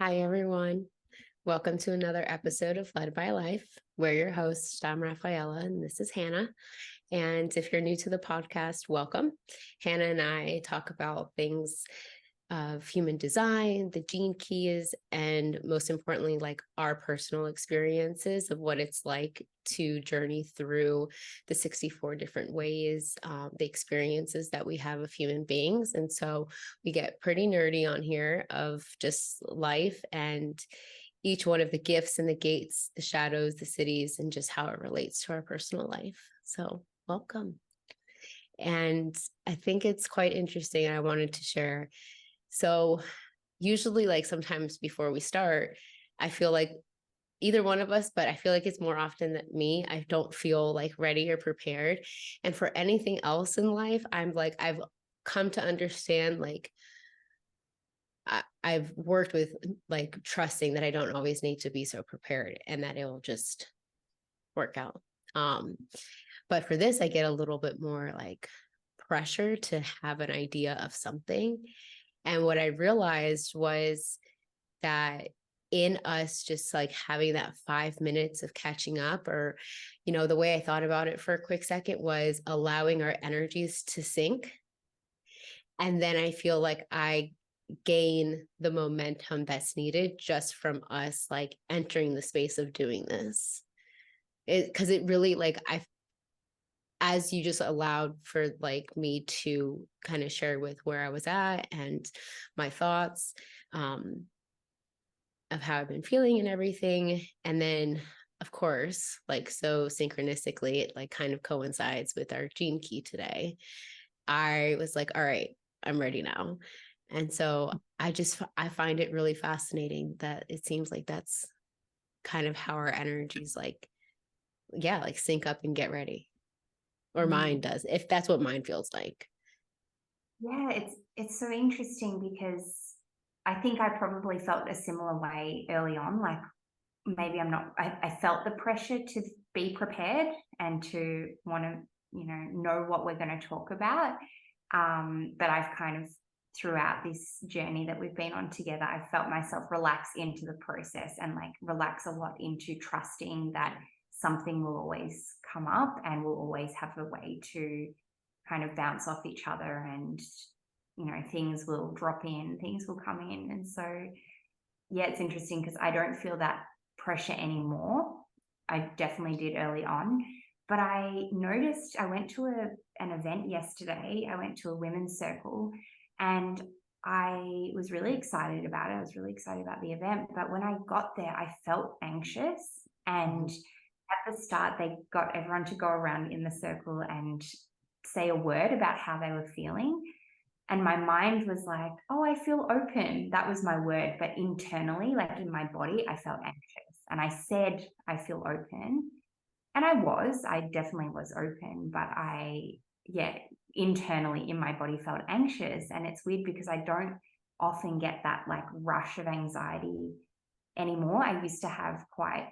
Hi, everyone. Welcome to another episode of Led by Life. We're your hosts. I'm Rafaela, and this is Hannah. And if you're new to the podcast, welcome. Hannah and I talk about things of human design, the gene keys, and most importantly, like our personal experiences of what it's like to journey through the 64 different ways, the experiences that we have of human beings. And so we get pretty nerdy on here of just life and each one of the gifts and the gates, the shadows, the cities, and just how it relates to our personal life. So welcome. And I think it's quite interesting. I wanted to share. So usually, like sometimes before we start, I feel like either one of us, but I feel like it's more often than me. I don't feel like ready or prepared. And for anything else in life, I'm like, I've come to understand, like, I've worked with like trusting that I don't always need to be so prepared and that it will just work out. Um, but for this, I get a little bit more like pressure to have an idea of something. And what I realized was that in us just like having that 5 minutes of catching up, or, the way I thought about it for a quick second was allowing our energies to sync. And then I feel like I gain the momentum that's needed just from us like entering the space of doing this. Because it really like as you just allowed for like me to kind of share with where I was at and my thoughts, of how I've been feeling and everything. And then, of course, like so synchronistically, it like kind of coincides with our gene key today. I was like, all right, I'm ready now. And so I find it really fascinating that it seems like that's kind of how our energies like, yeah, like sync up and get ready. Or mine does, if that's what mine feels like. Yeah, it's so interesting because I think I probably felt a similar way early on. Like maybe I felt the pressure to be prepared and to want to, know what we're going to talk about. But I've kind of throughout this journey that we've been on together, I felt myself relax into the process and like relax a lot into trusting that something will always come up and we'll always have a way to kind of bounce off each other and things will drop in, things will come in. And so yeah, it's interesting because I don't feel that pressure anymore. I definitely did early on, but I noticed I went to an event yesterday. I went to a women's circle and I was really excited about it. I was really excited about the event, but when I got there, I felt anxious. And at the start, they got everyone to go around in the circle and say a word about how they were feeling. And my mind was like, oh, I feel open. That was my word. But internally, like in my body, I felt anxious. And I said, I feel open. And I definitely was open. But yeah, internally in my body felt anxious. And it's weird because I don't often get that like rush of anxiety anymore. I used to have quite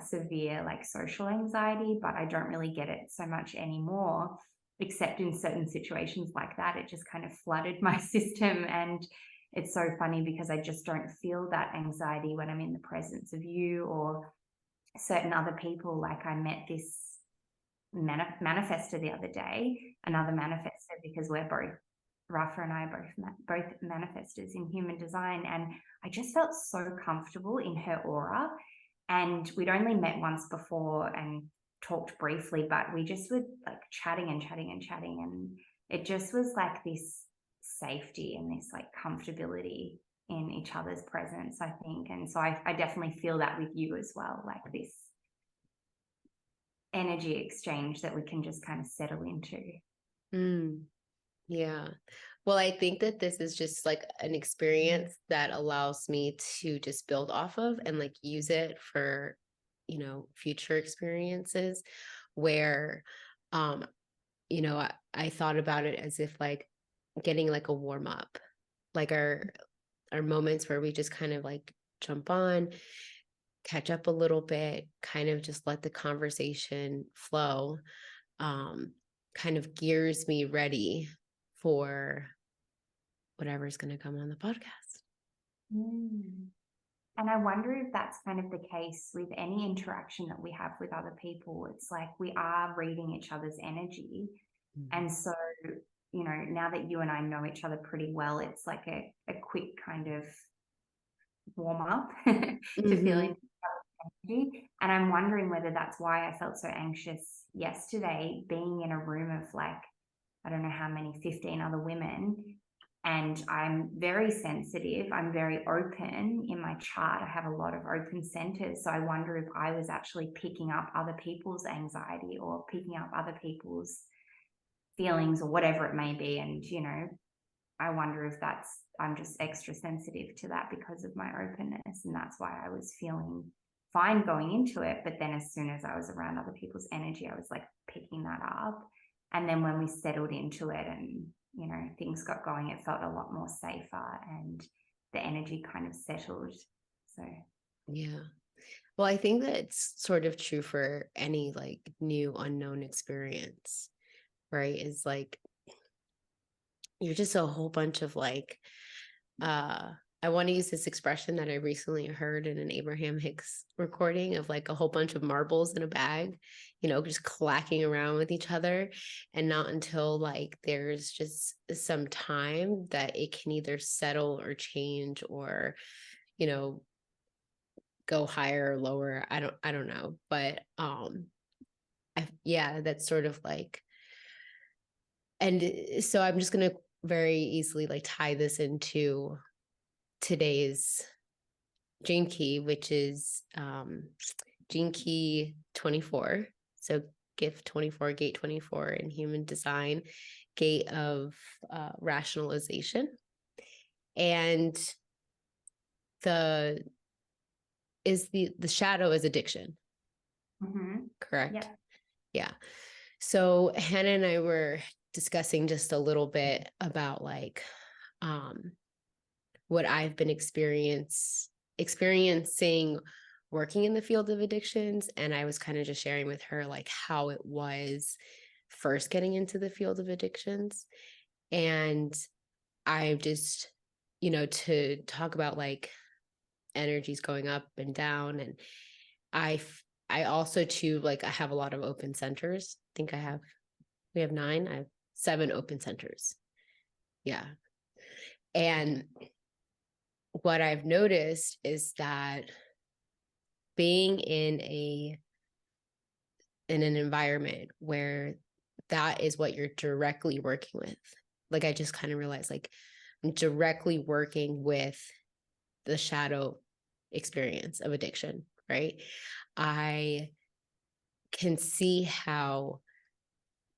severe like social anxiety, but I don't really get it so much anymore, except in certain situations like that. It just kind of flooded my system. And it's so funny because I just don't feel that anxiety when I'm in the presence of you or certain other people. Like I met this manifestor the other day, another manifestor, because we're both Rafa and I are both manifestors in human design, and I just felt so comfortable in her aura. And we'd only met once before and talked briefly, but we just were like chatting and chatting and chatting, and it just was like this safety and this like comfortability in each other's presence, I think. And so I definitely feel that with you as well, like this energy exchange that we can just kind of settle into. Mm, yeah. Well, I think that this is just like an experience that allows me to just build off of and like use it for, future experiences where, um, I thought about it as if like getting like a warm up, like our moments where we just kind of like jump on, catch up a little bit, kind of just let the conversation flow, um, kind of gears me ready for whatever's going to come on the podcast. Mm. And I wonder if that's kind of the case with any interaction that we have with other people. It's like we are reading each other's energy. And so, you know, now that you and I know each other pretty well, it's like a quick kind of warm up to feeling Mm-hmm. energy. And I'm wondering whether that's why I felt so anxious yesterday, being in a room of like, I don't know how many, 15 other women. And I'm very sensitive. I'm very open in my chart. I have a lot of open centers. So I wonder if I was actually picking up other people's anxiety or picking up other people's feelings or whatever it may be. And, you know, I wonder if I'm just extra sensitive to that because of my openness. And that's why I was feeling fine going into it. But then as soon as I was around other people's energy, I was like picking that up. And then when we settled into it and, you know, things got going, it felt a lot more safer and the energy kind of settled. So, Yeah. Well, I think that's sort of true for any like new unknown experience, right? Is like you're just a whole bunch of like I want to use this expression that I recently heard in an Abraham Hicks recording of like a whole bunch of marbles in a bag, you know, just clacking around with each other. And not until like there's just some time that it can either settle or change or, you know, go higher or lower. I don't know. But yeah, that's sort of like, and so I'm just gonna very easily like tie this into today's Gene Key, which is Gene Key 24. So GIF 24, Gate 24 in human design, Gate of Rationalization. And the shadow is addiction, correct? yeah. Yeah. So Hannah and I were discussing just a little bit about like what I've been experiencing working in the field of addictions. And I was kind of just sharing with her like how it was first getting into the field of addictions. And I just, you know, to talk about like energies going up and down. And I also too, like I have a lot of open centers. I think we have 9, I have 7 open centers. Yeah. And what I've noticed is that being in an environment where that is what you're directly working with, like I just kind of realized like I'm directly working with the shadow experience of addiction, right? I can see how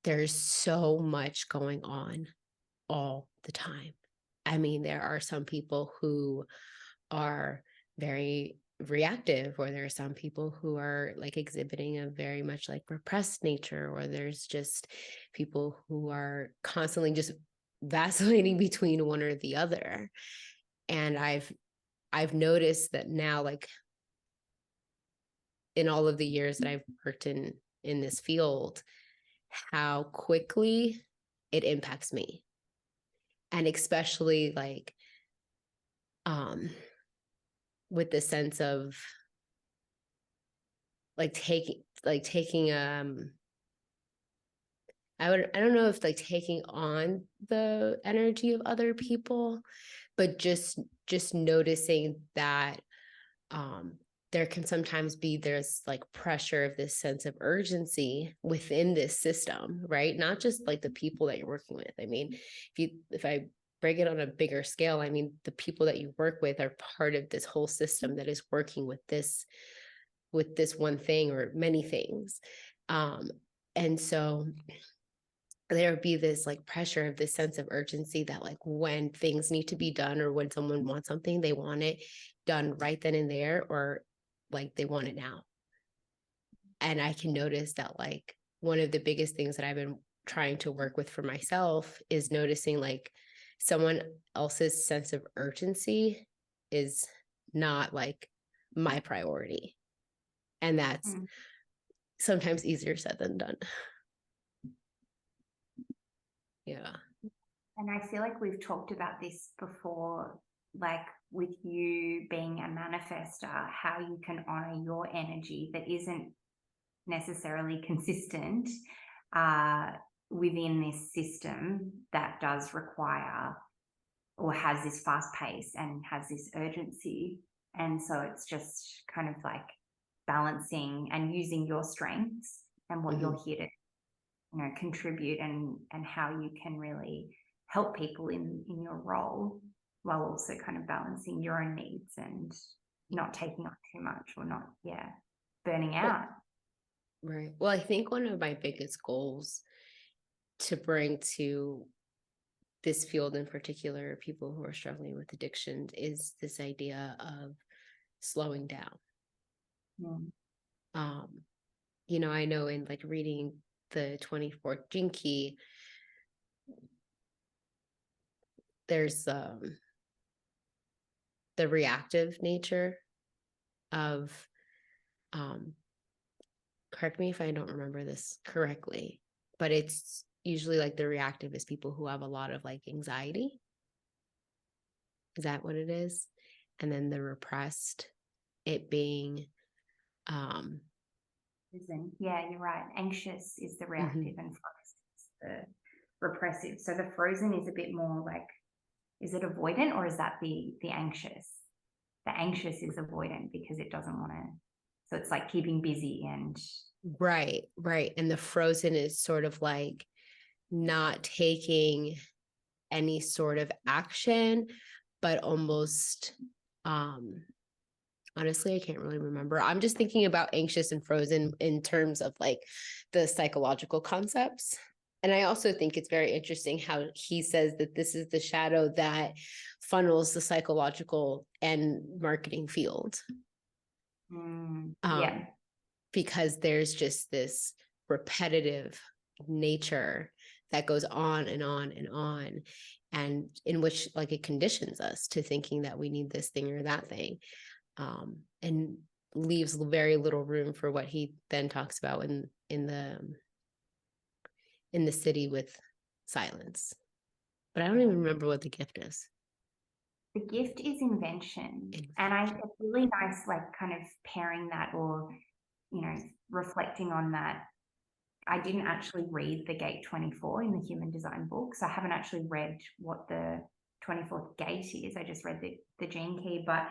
there's so much going on all the time. I mean, there are some people who are very reactive, or there are some people who are like exhibiting a very much like repressed nature, or there's just people who are constantly just vacillating between one or the other. And I've noticed that now, like in all of the years that I've worked in this field, how quickly it impacts me. And especially um with the sense of taking I don't know if like taking on the energy of other people, but just noticing that um there can sometimes be this like pressure of this sense of urgency within this system, right? Not just like the people that you're working with. I mean, if I break it on a bigger scale, I mean, the people that you work with are part of this whole system that is working with this one thing or many things. And so there would be this like pressure of this sense of urgency that like when things need to be done or when someone wants something, they want it done right then and there, or like they want it now. And I can notice that like one of the biggest things that I've been trying to work with for myself is noticing like someone else's sense of urgency is not like my priority. And that's sometimes easier said than done. Yeah. And I feel like we've talked about this before, like with you being a manifestor, how you can honor your energy that isn't necessarily consistent within this system that does require or has this fast pace and has this urgency. And so it's just kind of like balancing and using your strengths and what you're here to, you know, contribute, and how you can really help people in your role, while also kind of balancing your own needs and not taking on too much, or not burning out. Right. Well, I think one of my biggest goals to bring to this field in particular, people who are struggling with addictions, is this idea of slowing down. You know, I know in like reading the 24th Gene Key, there's the reactive nature of correct me if I don't remember this correctly, but it's usually like the reactive is people who have a lot of like anxiety. Is that what it is? And then the repressed, it being yeah, you're right. Anxious is the reactive and focused is the repressive. So the frozen is a bit more like, is it avoidant, or is that the anxious? The anxious is avoidant because it doesn't want to, so it's like keeping busy and right. And the frozen is sort of like not taking any sort of action, but almost honestly, I can't really remember. I'm just thinking about anxious and frozen in terms of like the psychological concepts. And I also think it's very interesting how he says that this is the shadow that funnels the psychological and marketing field. Because there's just this repetitive nature that goes on and on and on, and in which like it conditions us to thinking that we need this thing or that thing, and leaves very little room for what he then talks about in the Siddhi with silence. But I don't even remember what the gift is. The gift is invention. And it's really nice, like kind of pairing that, or, you know, reflecting on that. I didn't actually read the Gate 24 in the Human Design book, so I haven't actually read what the 24th gate is. I just read the gene key, but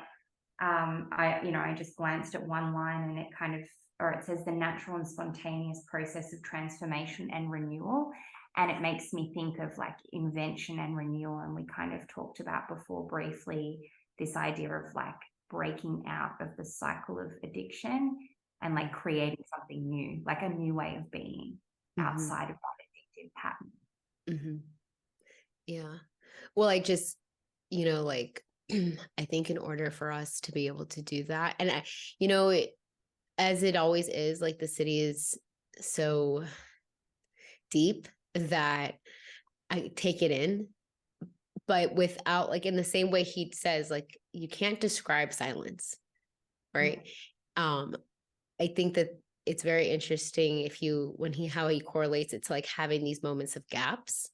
I just glanced at one line, and it says the natural and spontaneous process of transformation and renewal. And it makes me think of like invention and renewal. And we kind of talked about before briefly this idea of like breaking out of the cycle of addiction and like creating something new, like a new way of being outside of that addictive pattern. Yeah. Well, I just, like, I think in order for us to be able to do that, and as it always is, like the Siddhi is so deep that I take it in, but without, like, in the same way he says, like, you can't describe silence, right? I think that it's very interesting how he correlates it to like having these moments of gaps,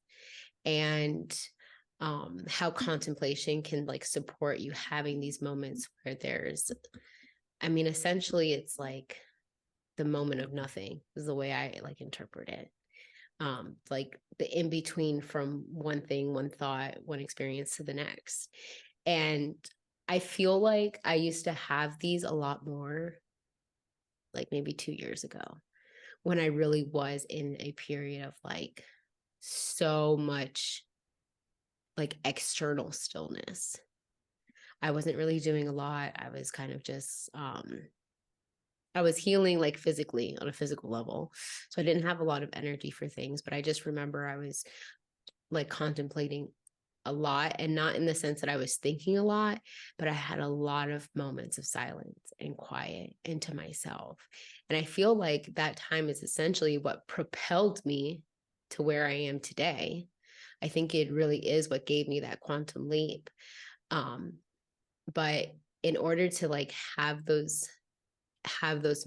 and how contemplation can like support you having these moments where essentially it's like the moment of nothing is the way I like interpret it. Like the in between from one thing, one thought, one experience to the next. And I feel like I used to have these a lot more, like maybe 2 years ago, when I really was in a period of like so much like external stillness. I wasn't really doing a lot. I was kind of just I was healing like physically on a physical level. So I didn't have a lot of energy for things, but I just remember I was like contemplating a lot, and not in the sense that I was thinking a lot, but I had a lot of moments of silence and quiet into myself. And I feel like that time is essentially what propelled me to where I am today. I think it really is what gave me that quantum leap. But in order to like have those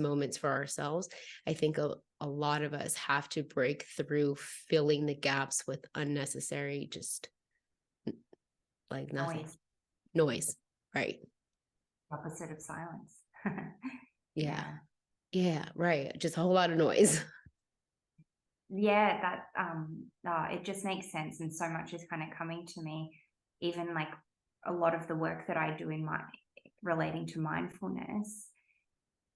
moments for ourselves, I think a lot of us have to break through filling the gaps with unnecessary, just like nothing. Noise. Right. Opposite of silence. Yeah. Yeah. Right. Just a whole lot of noise. Yeah, that it just makes sense, and so much is kind of coming to me. Even like a lot of the work that I do in my relating to mindfulness,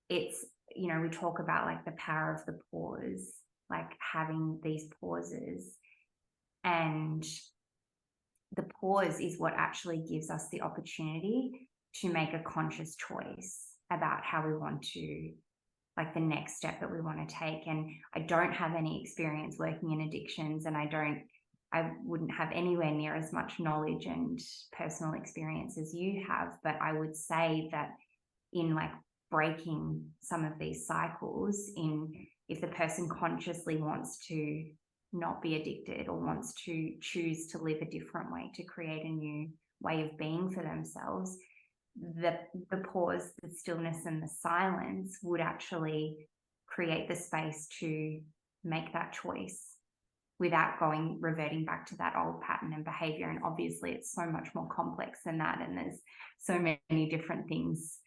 it's, you know, we talk about like the power of the pause, like having these pauses, and the pause is what actually gives us the opportunity to make a conscious choice about how we want to, like the next step that we want to take. And I don't have any experience working in addictions, and I wouldn't have anywhere near as much knowledge and personal experience as you have, but I would say that in like breaking some of these cycles, in if the person consciously wants to not be addicted or wants to choose to live a different way, to create a new way of being for themselves, the pause, the stillness, and the silence would actually create the space to make that choice without reverting back to that old pattern and behavior. And obviously it's so much more complex than that, and there's so many different things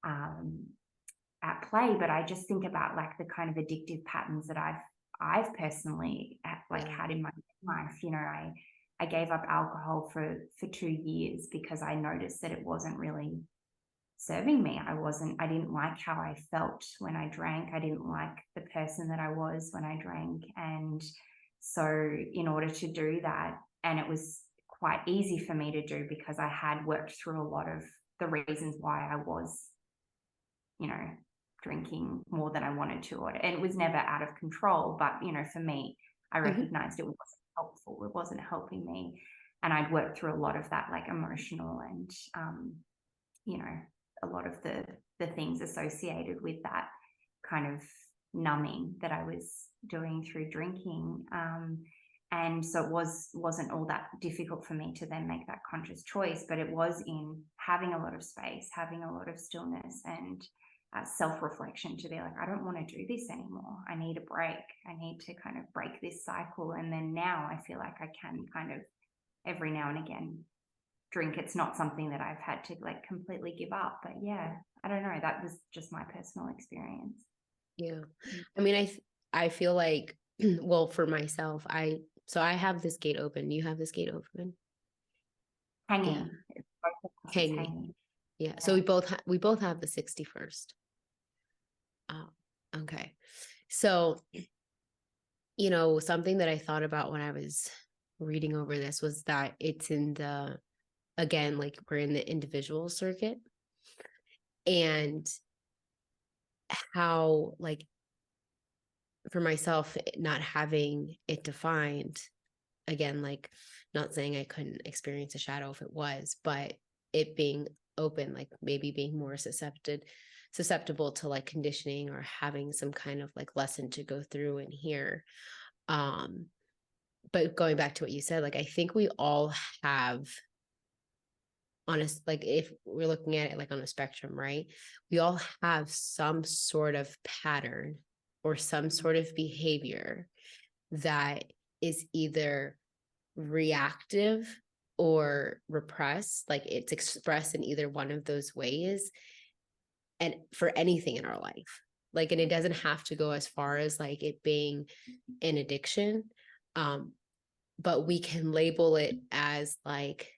at play. But I just think about like the kind of addictive patterns that I've personally had in my life. You know, I gave up alcohol for 2 years because I noticed that it wasn't really serving me. I didn't like how I felt when I drank. I didn't like the person that I was when I drank. And so in order to do that, and it was quite easy for me to do because I had worked through a lot of the reasons why I was, you know, drinking more than I wanted to, and it was never out of control. But, you know, for me, I recognized it wasn't helpful. It wasn't helping me. And I'd worked through a lot of that, like emotional and, you know, a lot of the things associated with that kind of numbing that I was doing through drinking. And so it wasn't all that difficult for me to then make that conscious choice, but it was in having a lot of space, having a lot of stillness and self-reflection to be like, I don't want to do this anymore. I need a break. I need to kind of break this cycle. And then now I feel like I can kind of every now and again drink. It's not something that I've had to like completely give up, but yeah, I don't know. That was just my personal experience. Yeah. I mean, I feel like, well, for myself, I have this gate open. You have this gate open. Hanging. Yeah. Hanging. Hanging. Yeah. So we both have the 61st. Oh, okay. So, you know, something that I thought about when I was reading over this was that it's in the, again, like we're in the individual circuit, and how, like, for myself, not having it defined, again, like, not saying I couldn't experience a shadow if it was, but it being open, like maybe being more susceptible to like conditioning or having some kind of like lesson to go through and hear. But going back to what you said, like, I think we all have, honest, like if we're looking at it like on a spectrum, right? We all have some sort of pattern or some sort of behavior that is either reactive or repressed, like it's expressed in either one of those ways, and for anything in our life. Like, and it doesn't have to go as far as like it being an addiction, but we can label it as like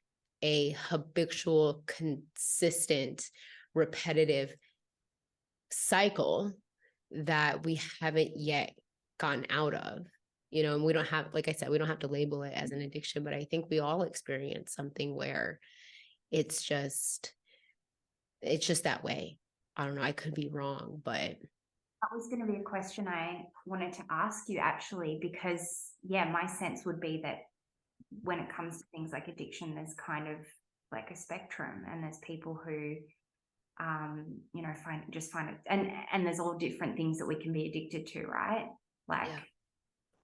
a habitual, consistent, repetitive cycle that we haven't yet gotten out of, you know. And we don't have, like I said, we don't have to label it as an addiction, but I think we all experience something where it's just that way. I don't know, I could be wrong, but That was going to be a question I wanted to ask you actually, because yeah, my sense would be that when it comes to things like addiction, there's kind of like a spectrum, and there's people who you know, find it, and there's all different things that we can be addicted to, right? Like, yeah.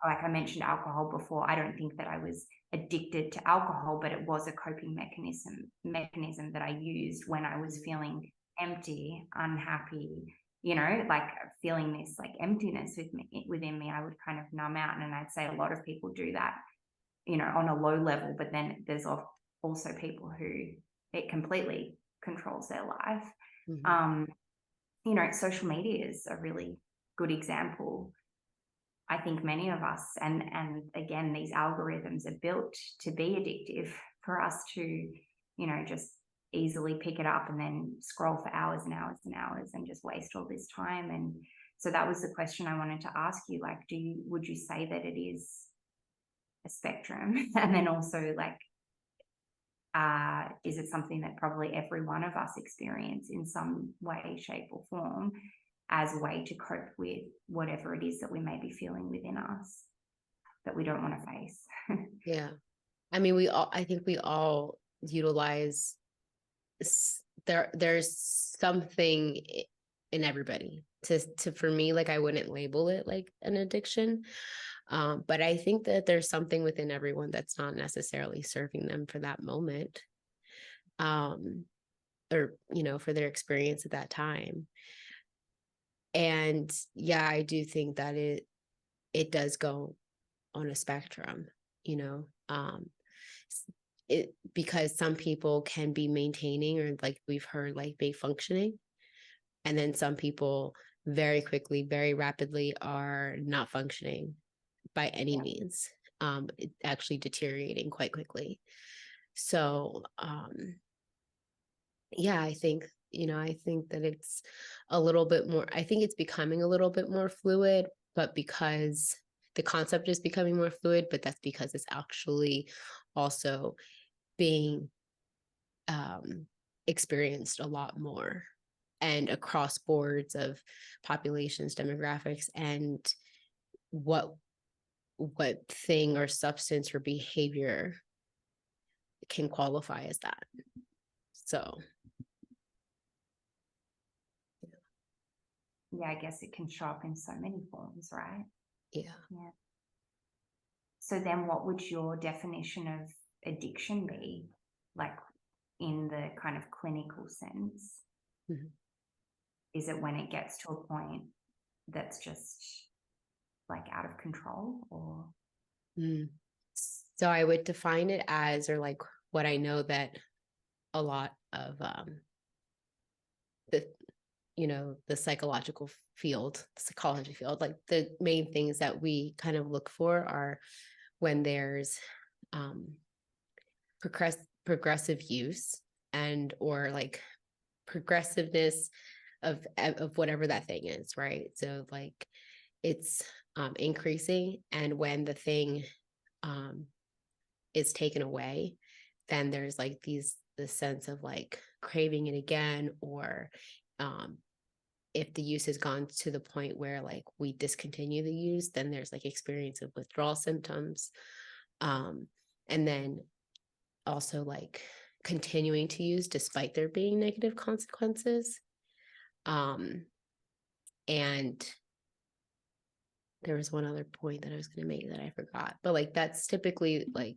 like I mentioned alcohol before. I don't think that I was addicted to alcohol, but it was a coping mechanism that I used when I was feeling empty, unhappy, you know, like feeling this like emptiness within me. I would kind of numb out, and I'd say a lot of people do that, you know, on a low level. But then there's also people who it completely controls their life. Mhm. You know, social media is a really good example. I think many of us, and again, these algorithms are built to be addictive for us to, you know, just easily pick it up and then scroll for hours and hours and hours and just waste all this time. And so that was the question I wanted to ask you. Like, would you say that it is a spectrum? And then also, like, is it something that probably every one of us experience in some way, shape, or form as a way to cope with whatever it is that we may be feeling within us that we don't want to face? Yeah. I mean, I think we all utilize there's something in everybody for me, like I wouldn't label it like an addiction. But I think that there's something within everyone that's not necessarily serving them for that moment. Or, you know, for their experience at that time. And yeah, I do think that it does go on a spectrum, you know. It because some people can be maintaining, or like we've heard, like be functioning, and then some people very quickly, very rapidly are not functioning by any means, actually deteriorating quite quickly. So yeah, I think, you know, I think that it's a little bit more, I think it's becoming a little bit more fluid, but because the concept is becoming more fluid, but that's because it's actually also being experienced a lot more and across boards of populations, demographics, and what thing or substance or behavior can qualify as that. So Yeah, I guess it can show up in so many forms, right? yeah. Yeah. So then what would your definition of addiction be, like in the kind of clinical sense? Mm-hmm. Is it when it gets to a point that's just like out of control, or? Mm. So I would define it as, or like what I know that a lot of the, you know, the psychological field, the psychology field, like the main things that we kind of look for are when there's um progressive use, and or like progressiveness of whatever that thing is, right? So like it's increasing, and when the thing um is taken away, then there's like the sense of like craving it again, or um if the use has gone to the point where like we discontinue the use, then there's like experience of withdrawal symptoms, um and then also like continuing to use despite there being negative consequences. And there was one other point that I was going to make that I forgot, but like that's typically like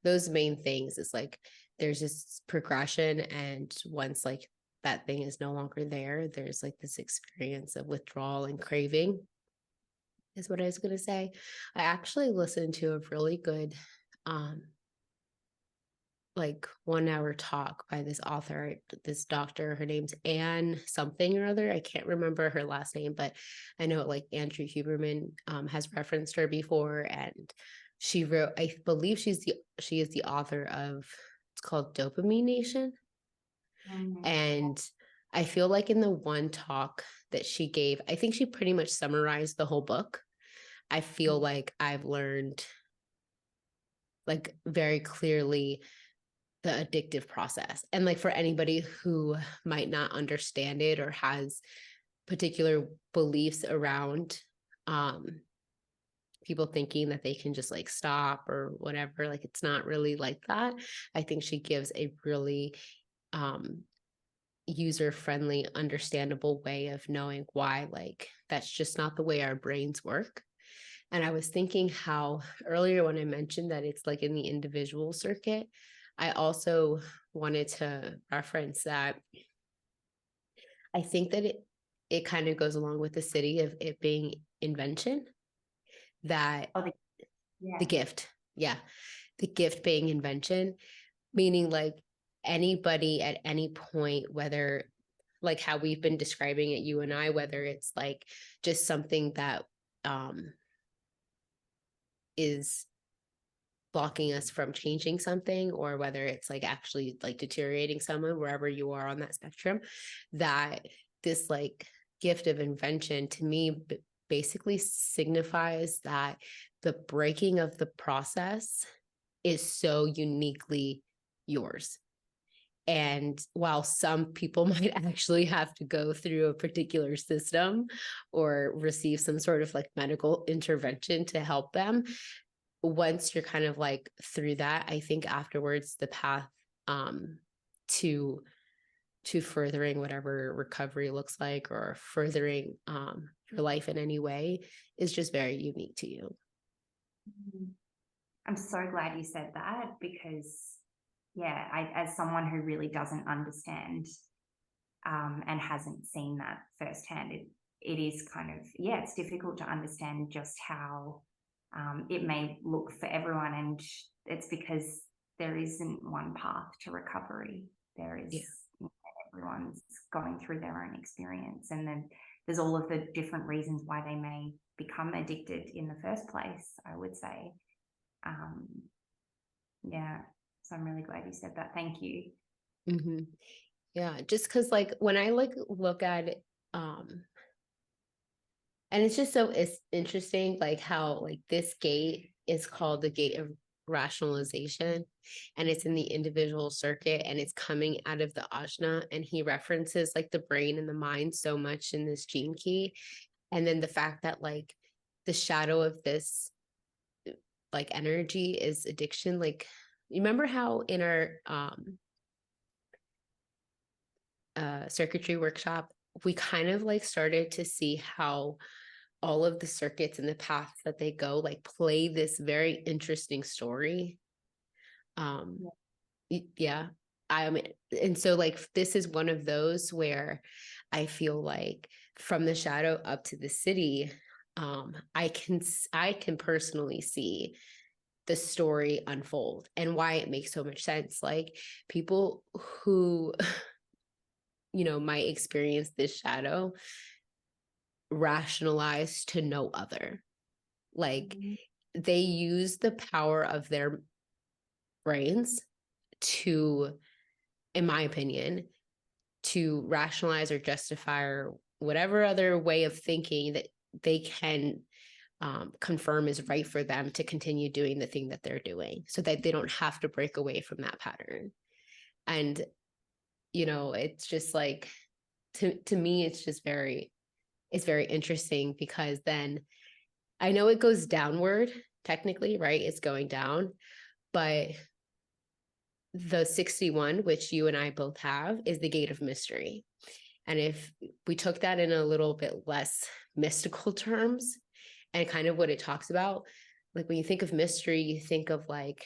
those main things is like there's this progression, and once like that thing is no longer there, there's like this experience of withdrawal and craving, is what I was going to say. I actually listened to a really good like 1 hour talk by this author, this doctor. Her name's Anne something or other. I can't remember her last name, but I know like Andrew Huberman has referenced her before, and she wrote, I believe she is the author of, it's called Dopamine Nation. And I feel like in the one talk that she gave, I think she pretty much summarized the whole book. I feel like I've learned like very clearly the addictive process. And like for anybody who might not understand it or has particular beliefs around people thinking that they can just like stop or whatever, like it's not really like that. I think she gives a really user friendly, understandable way of knowing why like that's just not the way our brains work. And I was thinking how earlier when I mentioned that it's like in the individual circuit, I also wanted to reference that I think that it kind of goes along with the Siddhi of it being invention, that Oh, yeah. the gift, yeah, the gift being invention, meaning like anybody at any point, whether like how we've been describing it, you and I, whether it's like just something that is blocking us from changing something, or whether it's like actually like deteriorating someone, wherever you are on that spectrum, that this like gift of invention to me basically signifies that the breaking of the process is so uniquely yours. And while some people might actually have to go through a particular system or receive some sort of like medical intervention to help them, once you're kind of like through that, I think afterwards the path to furthering whatever recovery looks like, or furthering your life in any way, is just very unique to you. I'm so glad you said that, because yeah, as someone who really doesn't understand and hasn't seen that firsthand, it is kind of, yeah, it's difficult to understand just how it may look for everyone. And it's because there isn't one path to recovery. There is, everyone's going through their own experience. And then there's all of the different reasons why they may become addicted in the first place, I would say. Yeah. So I'm really glad you said that. Thank you. Mm-hmm. Yeah. Just because like when I like look at it, and it's just so it's interesting, like how like this gate is called the Gate of Rationalization, and it's in the individual circuit, and it's coming out of the ajna, and he references like the brain and the mind so much in this gene key. And then the fact that like the shadow of this like energy is addiction. Like, you remember how in our circuitry workshop, we kind of like started to see how all of the circuits and the paths that they go like play this very interesting story. Yeah. I mean, and so like this is one of those where I feel like from the shadow up to the Siddhi, I can personally see the story unfold and why it makes so much sense. Like people who might experience this shadow rationalize to no other. Like they use the power of their brains to, in my opinion, to rationalize or justify or whatever other way of thinking that they can confirm is right for them to continue doing the thing that they're doing, so that they don't have to break away from that pattern. And it's just like, to me, it's just very interesting, because then I know it goes downward technically, right? It's going down, but the 61, which you and I both have, is the gate of mystery. And if we took that in a little bit less mystical terms, and kind of what it talks about, like when you think of mystery, you think of like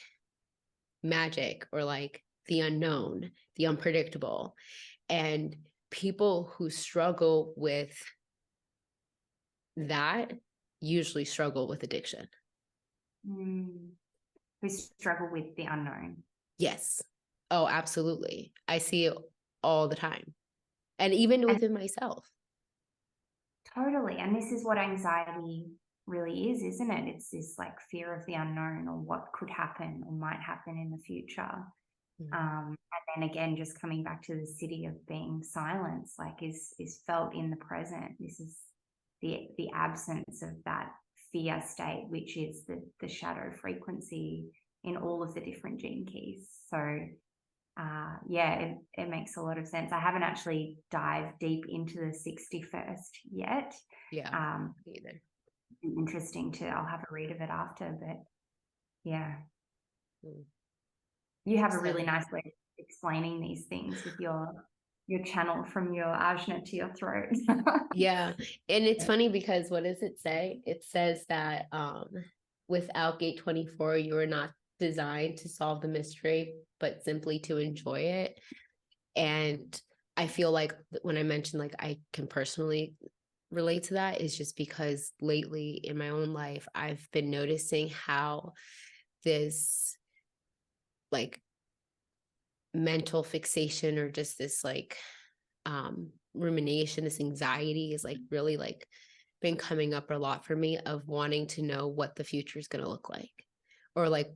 magic, or like the unknown, the unpredictable. And people who struggle with that usually struggle with addiction. Who struggle with the unknown. Yes. Oh, absolutely. I see it all the time. And even within myself. Totally. And this is what anxiety really is, isn't it? It's this like fear of the unknown, or what could happen or might happen in the future. And then again, just coming back to the Siddhi of being silence, like is felt in the present. This is the absence of that fear state, which is the shadow frequency in all of the different gene keys. So yeah, it makes a lot of sense. I haven't actually dived deep into the 61st yet. Yeah, either. Interesting I'll have a read of it after, but yeah. You have a really nice way of explaining these things with your channel from your ajna to your throat. Yeah. And it's funny because what does it say? It says that without gate 24, you are not designed to solve the mystery, but simply to enjoy it. And I feel like when I mentioned like I can personally relate to that, is just because lately in my own life, I've been noticing how this like mental fixation or just this like rumination, this anxiety is like really like been coming up a lot for me of wanting to know what the future is going to look like, or like,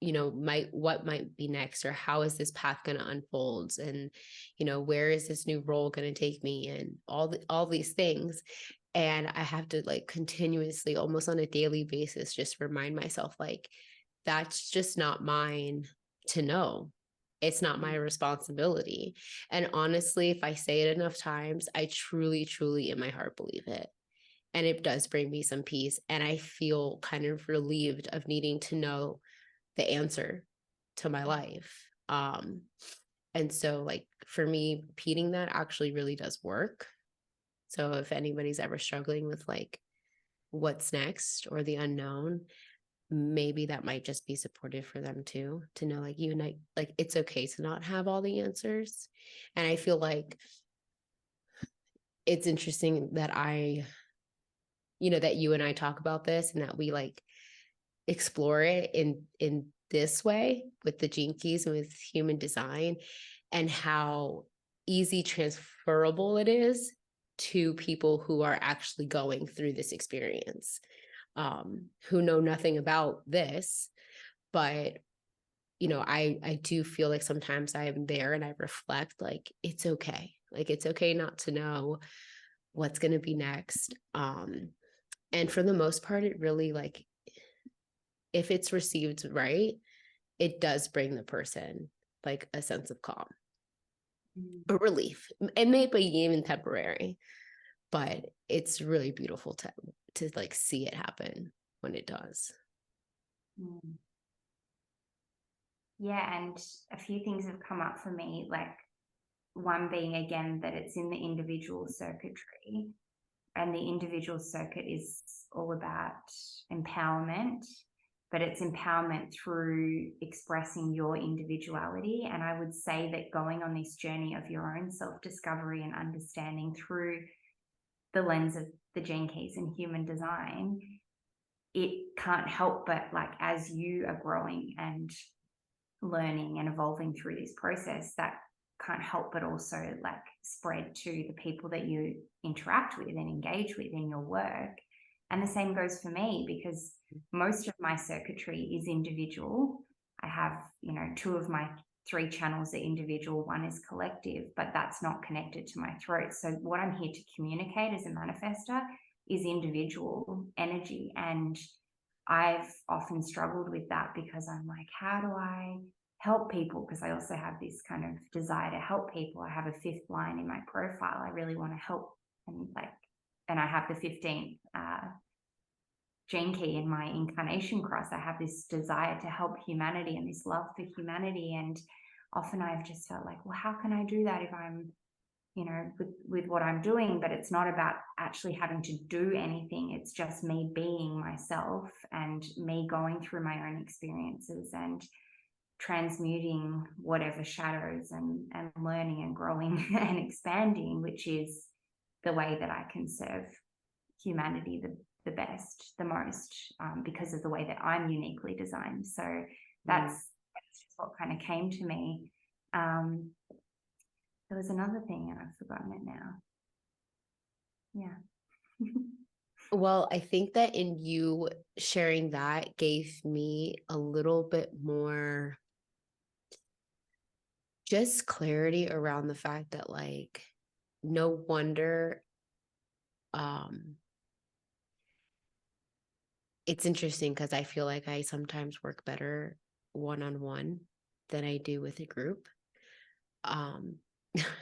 you know, what might be next, or how is this path going to unfold, and, you know, where is this new role going to take me, and all these things. And I have to like continuously, almost on a daily basis, just remind myself like, that's just not mine to know. It's not my responsibility. And honestly, if I say it enough times, I truly, truly in my heart believe it. And it does bring me some peace. And I feel kind of relieved of needing to know the answer to my life. And so like for me, repeating that actually really does work. So if anybody's ever struggling with like what's next or the unknown, maybe that might just be supportive for them too, to know like you and I, like it's okay to not have all the answers. And I feel like it's interesting that that you and I talk about this, and that we like explore it in this way with the gene keys and with human design, and how easy transferable it is to people who are actually going through this experience, who know nothing about this. But you know, I do feel like sometimes I am there and I reflect like it's okay, not to know what's going to be next. And for the most part, it really like, if it's received right, it does bring the person like a sense of calm, a relief. It may be even temporary, but it's really beautiful to like see it happen when it does. Yeah, and a few things have come up for me, like one being again that it's in the individual circuitry, and the individual circuit is all about empowerment, but it's empowerment through expressing your individuality. And I would say that going on this journey of your own self-discovery and understanding through the lens of the gene keys and human design, it can't help but like, as you are growing and learning and evolving through this process, that can't help but also like spread to the people that you interact with and engage with in your work. And the same goes for me, because most of my circuitry is individual. I have, you know, 2 of my 3 channels are individual, 1 is collective, but that's not connected to my throat. So what I'm here to communicate as a manifestor is individual energy. And I've often struggled with that, because I'm like, how do I help people? Because I also have this kind of desire to help people. I have a 5th line in my profile. I really want to help, and I have the 15th gene key in my incarnation cross. I have this desire to help humanity and this love for humanity. And often I've just felt like, well, how can I do that if I'm, you know, with what I'm doing? But it's not about actually having to do anything. It's just me being myself and me going through my own experiences and transmuting whatever shadows and learning and growing and expanding, which is the way that I can serve humanity the best, the most, because of the way that I'm uniquely designed. So that's just what kind of came to me. There was another thing and I've forgotten it now. Yeah. Well, I think that in you sharing that gave me a little bit more just clarity around the fact that like, no wonder, it's interesting because I feel like I sometimes work better one-on-one than I do with a group.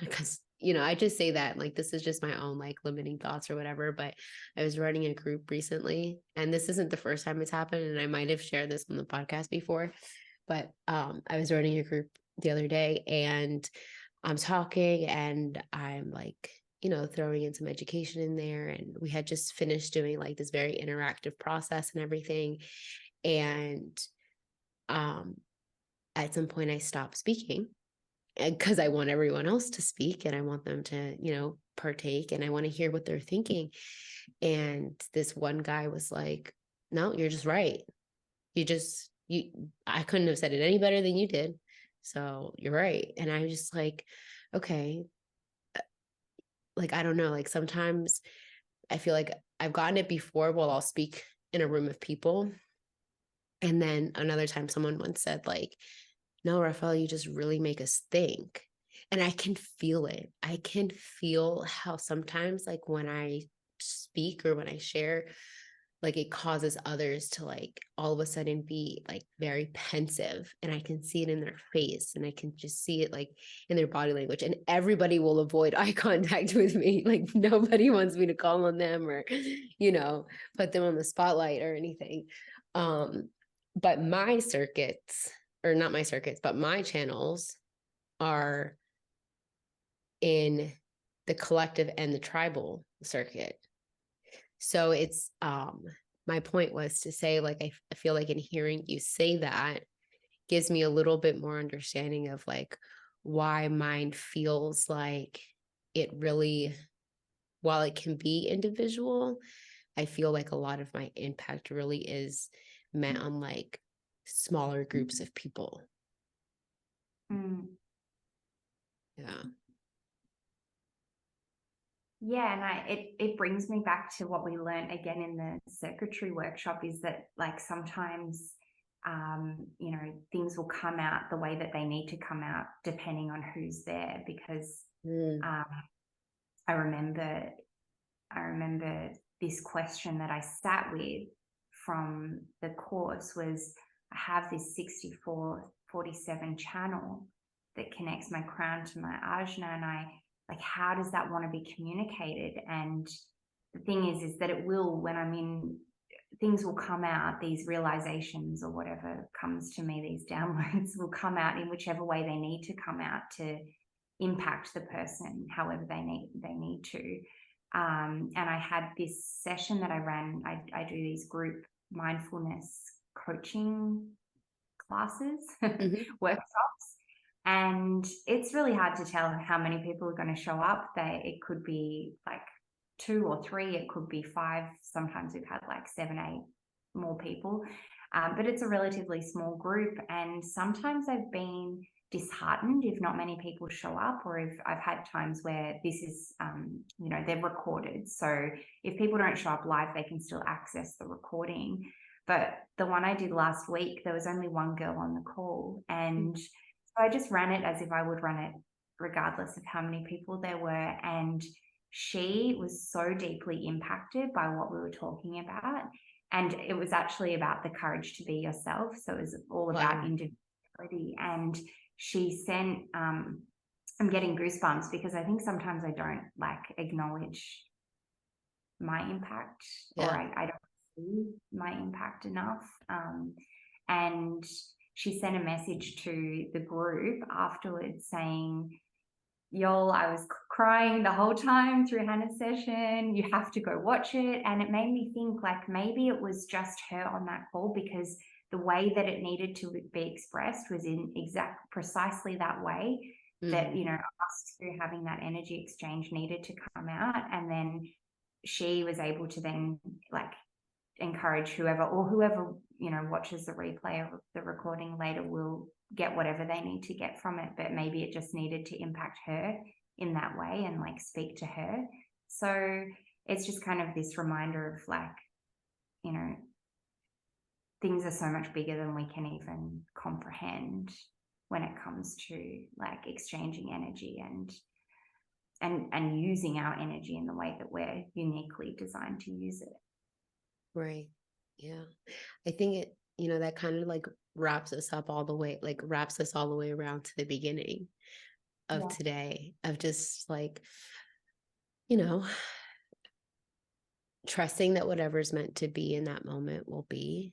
Because, you know, I just say that like, this is just my own like limiting thoughts or whatever, but I was running a group recently, and this isn't the first time it's happened, and I might have shared this on the podcast before, but I was running a group the other day, and I'm talking and I'm like, you know, throwing in some education in there, and we had just finished doing like this very interactive process and everything. And at some point I stopped speaking, because I want everyone else to speak and I want them to, you know, partake, and I want to hear what they're thinking. And this one guy was like, no, you're just right. I couldn't have said it any better than you did. So you're right. And I'm just like, okay, like, I don't know, like sometimes I feel like I've gotten it before while I'll speak in a room of people. And then another time someone once said, like, no, Rafael, you just really make us think. And I can feel it. I can feel how sometimes, like, when I speak or when I share, like, it causes others to, like, all of a sudden be like very pensive. And I can see it in their face, and I can just see it like in their body language. And everybody will avoid eye contact with me. Like, nobody wants me to call on them or, put them on the spotlight or anything. But my circuits, or not my circuits, but my channels are in the collective and the tribal circuit. So it's my point was to say, like, I feel like in hearing you say that gives me a little bit more understanding of like why mine feels like it really, while it can be individual, I feel like a lot of my impact really is meant on like smaller groups of people. Mm. Yeah. Yeah, and it brings me back to what we learned again in the circuitry workshop, is that like sometimes things will come out the way that they need to come out depending on who's there. Because I remember this question that I sat with from the course was, I have this 64-47 channel that connects my crown to my ajna, and I like, how does that want to be communicated? And the thing is that it will, when I'm in, things will come out, these realizations or whatever comes to me, these downloads will come out in whichever way they need to come out to impact the person however they need to. And I had this session that I ran. I do these group mindfulness coaching classes, workshops, and it's really hard to tell how many people are going to show up. It could be like 2 or 3, it could be 5. Sometimes we've had like 7, 8 more people, but it's a relatively small group. And sometimes I've been disheartened if not many people show up, or if I've had times where this is, they're recorded. So if people don't show up live, they can still access the recording. But the one I did last week, there was only one girl on the call. And so I just ran it as if I would run it regardless of how many people there were. And she was so deeply impacted by what we were talking about. And it was actually about the courage to be yourself. So it was all about individuality. And she sent, I'm getting goosebumps because I think sometimes I don't like acknowledge my impact, or I don't see my impact enough. And she sent a message to the group afterwards saying, y'all, I was crying the whole time through Hannah's session. You have to go watch it. And it made me think, like, maybe it was just her on that call, because the way that it needed to be expressed was in precisely that way, that, us through having that energy exchange needed to come out. And then she was able to then like encourage whoever watches the replay or the recording later will get whatever they need to get from it. But maybe it just needed to impact her in that way and like speak to her. So it's just kind of this reminder of like, things are so much bigger than we can even comprehend when it comes to like exchanging energy and using our energy in the way that we're uniquely designed to use it. Right. Yeah. I think it, that kind of like wraps us all the way around to the beginning of today, of just like, trusting that whatever's meant to be in that moment will be.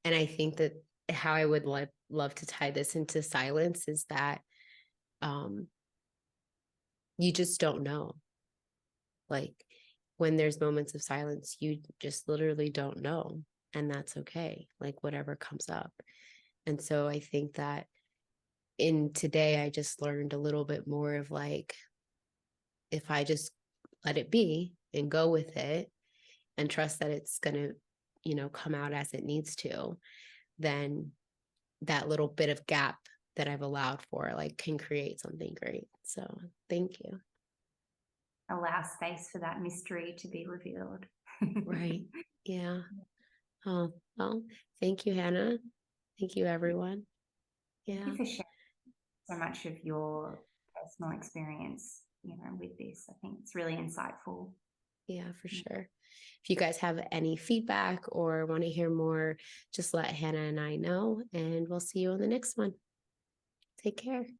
And I think that how I would love to tie this into silence is that you just don't know. Like, when there's moments of silence, you just literally don't know. And that's okay. Like, whatever comes up. And so I think that in today, I just learned a little bit more of like, if I just let it be and go with it and trust that it's going to, come out as it needs to, then that little bit of gap that I've allowed for, like, can create something great. So thank you. Allow space for that mystery to be revealed. Right. Yeah. Oh, well, thank you, Hannah. Thank you, everyone. Thank Yeah. you for sharing so much of your personal experience, with this. I think it's really insightful. Yeah, for sure. If you guys have any feedback or want to hear more, just let Hannah and I know, and we'll see you on the next one. Take care.